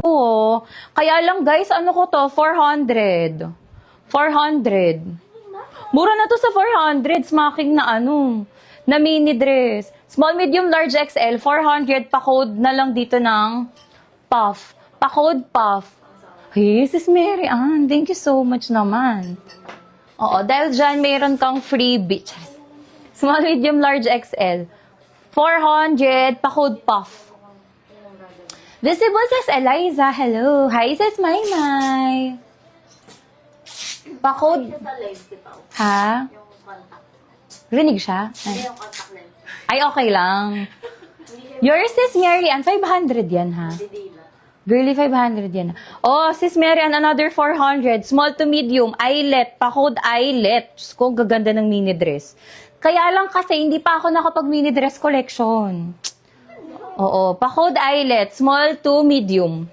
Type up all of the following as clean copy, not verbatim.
Oo. Kaya lang guys, ano ko to? 400. 400. Mura na to sa 400. Smacking na na mini dress. Small, medium, large, XL. 400. Pa-code na lang dito ng puff. Pa-code puff. Hey, Sis Mary Ann, thank you so much naman. Oo, dahil dyan, mayroon kang freebie. Small, medium, large, XL. 400. Pa-code puff. Visible Sis Eliza, hello. Hi Sis Maymay. Pa-code. Ha? Rinig siya? Ay, okay lang. Yours Sis Mary Ann, 500 yan ha? Girly, 500 yan. Oh, Sis Mary Ann, another 400. Small to medium, eyelet. Pa-code eyelet. Diyos ko, gaganda ng mini dress. Kaya lang kasi, hindi pa ako nakapag mini dress collection. Oo, pa-code eyelet, small to medium.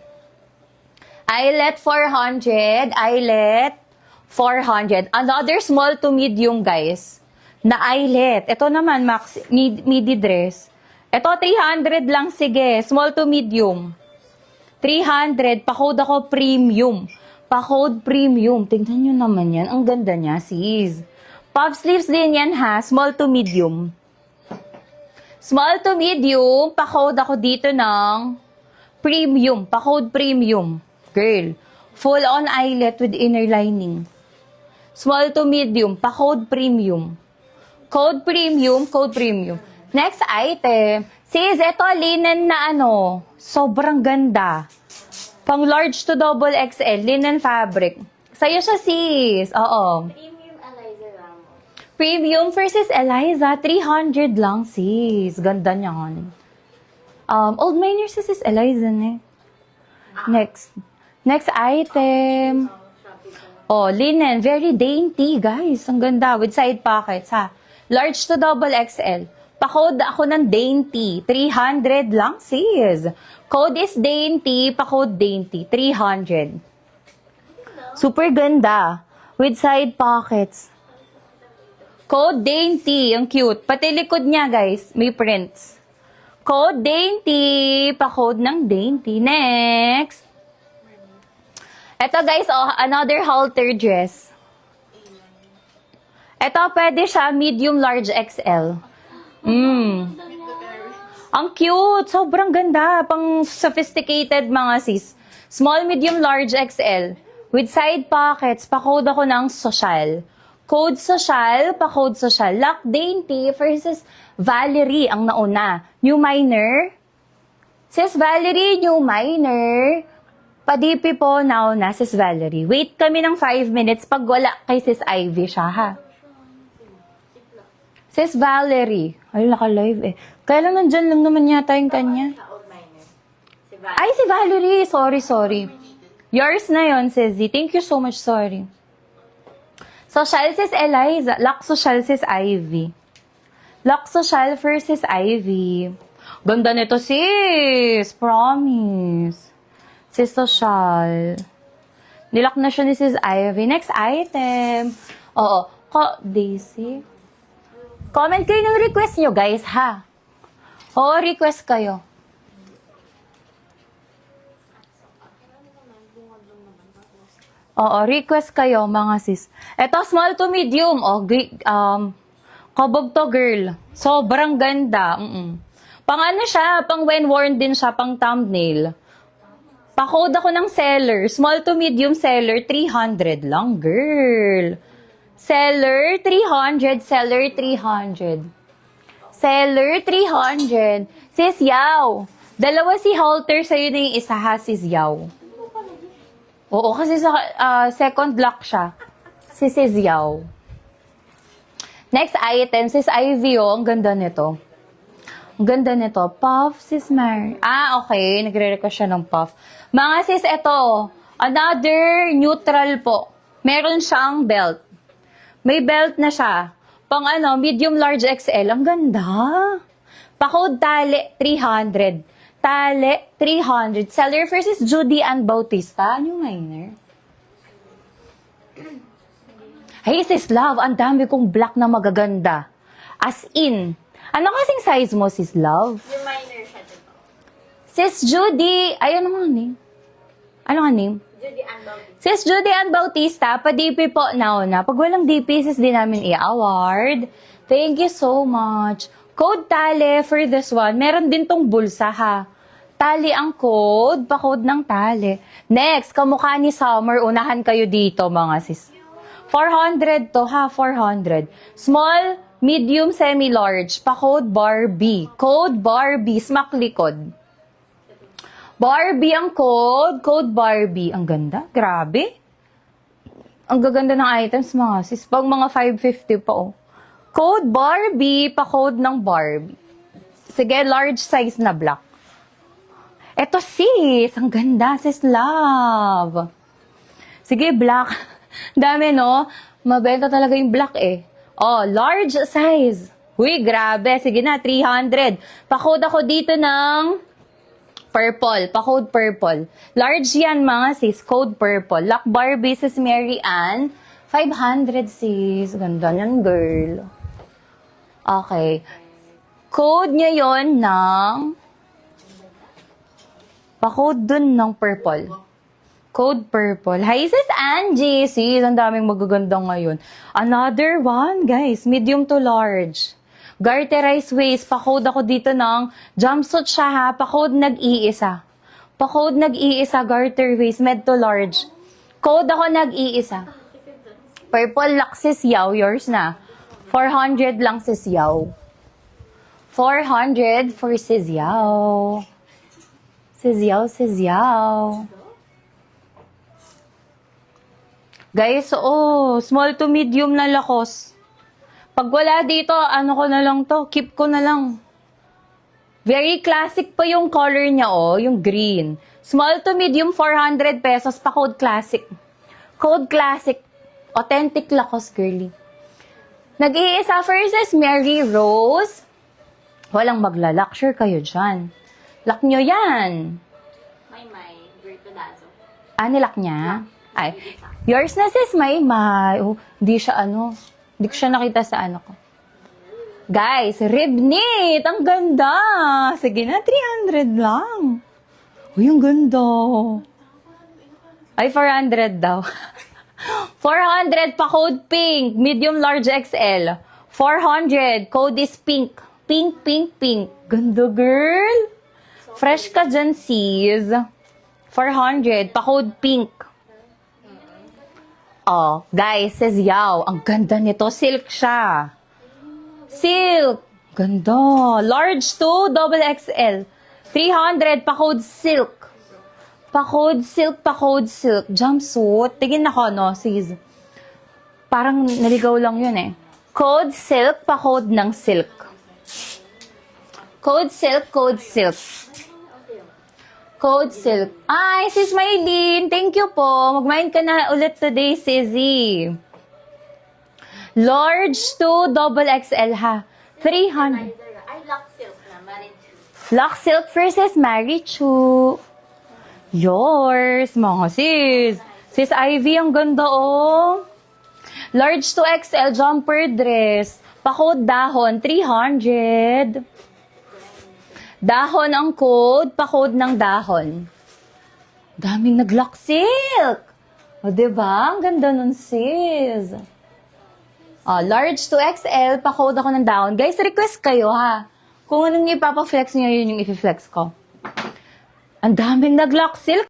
Eyelet 400, eyelet 400. Another small to medium, guys, na eyelet. Ito naman, max, midi dress. Ito, 300 lang, sige. Small to medium. 300, pa-code ako premium. Pa-code premium. Tingnan nyo naman yan. Ang ganda niya, sis. Puff sleeves din yan, ha? Small to medium. Small to medium, pa-code ako dito ng premium. Pa-code premium. Girl, full-on eyelet with inner lining. Small to medium, pa-code premium. Code premium, code premium. Next item. Sis, ito linen na sobrang ganda. Pang large to double XL, linen fabric. Sa'yo siya, sis. Oo. Premium versus Eliza, 300 lang, sis. Ganda niyan. Old Miner sis Eliza, ne? Next item. Oh, linen. Very dainty, guys. Ang ganda. With side pockets, ha? Large to double XL. Pa-code ako ng dainty. 300 lang, sis. Code is dainty. Pa-code dainty. 300. Super ganda. With side pockets. Code dainty. Ang cute. Pati likod niya, guys. May prints. Code dainty. Pa-code ng dainty. Next. Ito, guys, another halter dress. Ito, pwede siya medium, large, XL. Ang cute. Sobrang ganda. Pang sophisticated mga sis. Small, medium, large, XL. With side pockets. Pa-code ako ng social. Code social, pa-code social. Lock dainty versus Valerie ang nauna. New minor. Sis Valerie, new minor. Padipi po nauna, Sis Valerie. Wait kami ng 5 minutes pag wala kay Sis Ivy siya, ha? Sis Valerie. Ay, naka-live eh. Kaya lang nandyan lang naman yata yung kanya. Ay, si Valerie. Sorry. Yours na yon, Sis Z. Thank you so much, sorry. Social sis Eliza. Lock social sis Ivy. Lock social versus Ivy. Ganda nito sis. Promise. Sis social. Nilock na siya ni sis Ivy. Next item. Oo. Daisy. Comment kayo ng request nyo guys ha. Oo, request kayo. Oo, request kayo, mga sis. Ito, small to medium. Kabog to, girl. Sobrang ganda. Pang siya, pang when worn din siya, pang thumbnail. Pa-code ako ng seller. Small to medium seller, 300 lang, girl. Seller, 300. Seller, 300. Seller, 300. Sis Yaw. Dalawa si halter sa'yo na yung isa ha, sis Yaw. Oo, kasi sa second lock siya. Si Sis Yaw. Next item, Sis Ivy, ang ganda nito. Ang ganda nito. Puff, Sis Mary. Okay. Nagre-request siya ng puff. Mga sis, ito. Another neutral po. Meron siyang belt. May belt na siya. Pang medium, large, XL. Ang ganda. Pa-code tali, 300. Tale, 300. Seller versus Judy Ann Bautista. New minor. Hey, sis Love, ang dami kong black na magaganda. As in, ano kasing size mo, sis Love? Yung minor siya, diba? Sis Judy, ay ano nga name? Ano nga name? Judy Ann Bautista. Sis Judy Ann Bautista, pa-DP po na. Pag walang DP, sis din namin i-award. Thank you so much. Code tali for this one. Meron din tong bulsa ha. Tali ang code, pa-code ng tali. Next, kamukha ni Summer, unahan kayo dito mga sis. 400 to ha, 400. Small, medium, semi-large, pa-code Barbie. Code Barbie, smack likod. Barbie ang code. Code Barbie. Ang ganda. Grabe. Ang gaganda ng items, mga sis. Pag mga 550 pa, oh. Code Barbie. Pa-code ng Barbie. Sige, large size na black. Eto, sis. Ang ganda, sis Love. Sige, black. Dami, no? Mabenta talaga yung black, eh. Oh, large size. Uy, grabe. Sige na, 300. Pa-code ako dito ng purple. Pa-code purple. Large yan, mga sis. Code purple. Lock Barbie, sis Mary Ann. 500, sis. Ganda yan, girl. Okay. Code niya yon ng... Pa-code dun ng purple. Code purple. Hi, sis Angie. Sis, ang daming magaganda ngayon. Another one, guys. Medium to large. Garterized waist, pa-code ako dito ng jumpsuit siya ha, pa-code nag-iisa. Pa-code nag-iisa, garter waist, med to large. Code ako nag-iisa. Purple lock, sis Yaw, yours na. 400 lang, sis Yaw. 400 for sis Yaw. Sis Yaw, sis Yaw. Guys, small to medium na lakos. Pag wala dito, ano ko na lang to, keep ko na lang. Very classic pa yung color niya, yung green. Small to medium, 400 pesos, pa code classic. Code classic, authentic lakos, girly. Nag-iisa versus Mary Rose. Walang maglalak, sure kayo dyan. Lock nyo yan. May Bertolazo. Nilak niya? Ay, yours na sis, may. Hindi siya Hindi ko siya nakita sa ko. Guys, rib knit. Ang ganda. Sige na, 300 lang. Uy, ang ganda. Ay, 400 daw. 400 pa code pink. Medium large XL. 400. Code is pink. Pink, pink, pink. Ganda, girl. Fresh ka dyan, sis. 400. Pa code pink. Oh, guys, says Yaw. Ang ganda nito. Silk siya. Silk. Ganda. Large to double XL. 300 pa-code silk. Pa-code silk, pa-code silk. Jumpsuit. Tingin ako, no, sis. Parang naligaw lang yun eh. Code silk, pa-code ng silk. Code silk, code silk. Code silk. Ay, sis Maylene, thank you po. Mag-mind ka na ulit today, sissy. Large to double XL ha. 300. Ay, lock silk na, Marichu. Lock silk versus Marichu. Yours, mga sis. Sis Ivy, ang ganda Large to XL jumper dress. Pa-code dahon, 300. Dahon ang code, pa-code ng dahon. Daming nag-lock silk. Diba? Ang ganda nun, sis. Large to XL, pa-code ako ng dahon. Guys, request kayo, ha? Kung anong ipapa-flex nyo, yun yung ipiflex ko. Ang daming nag-lock silk.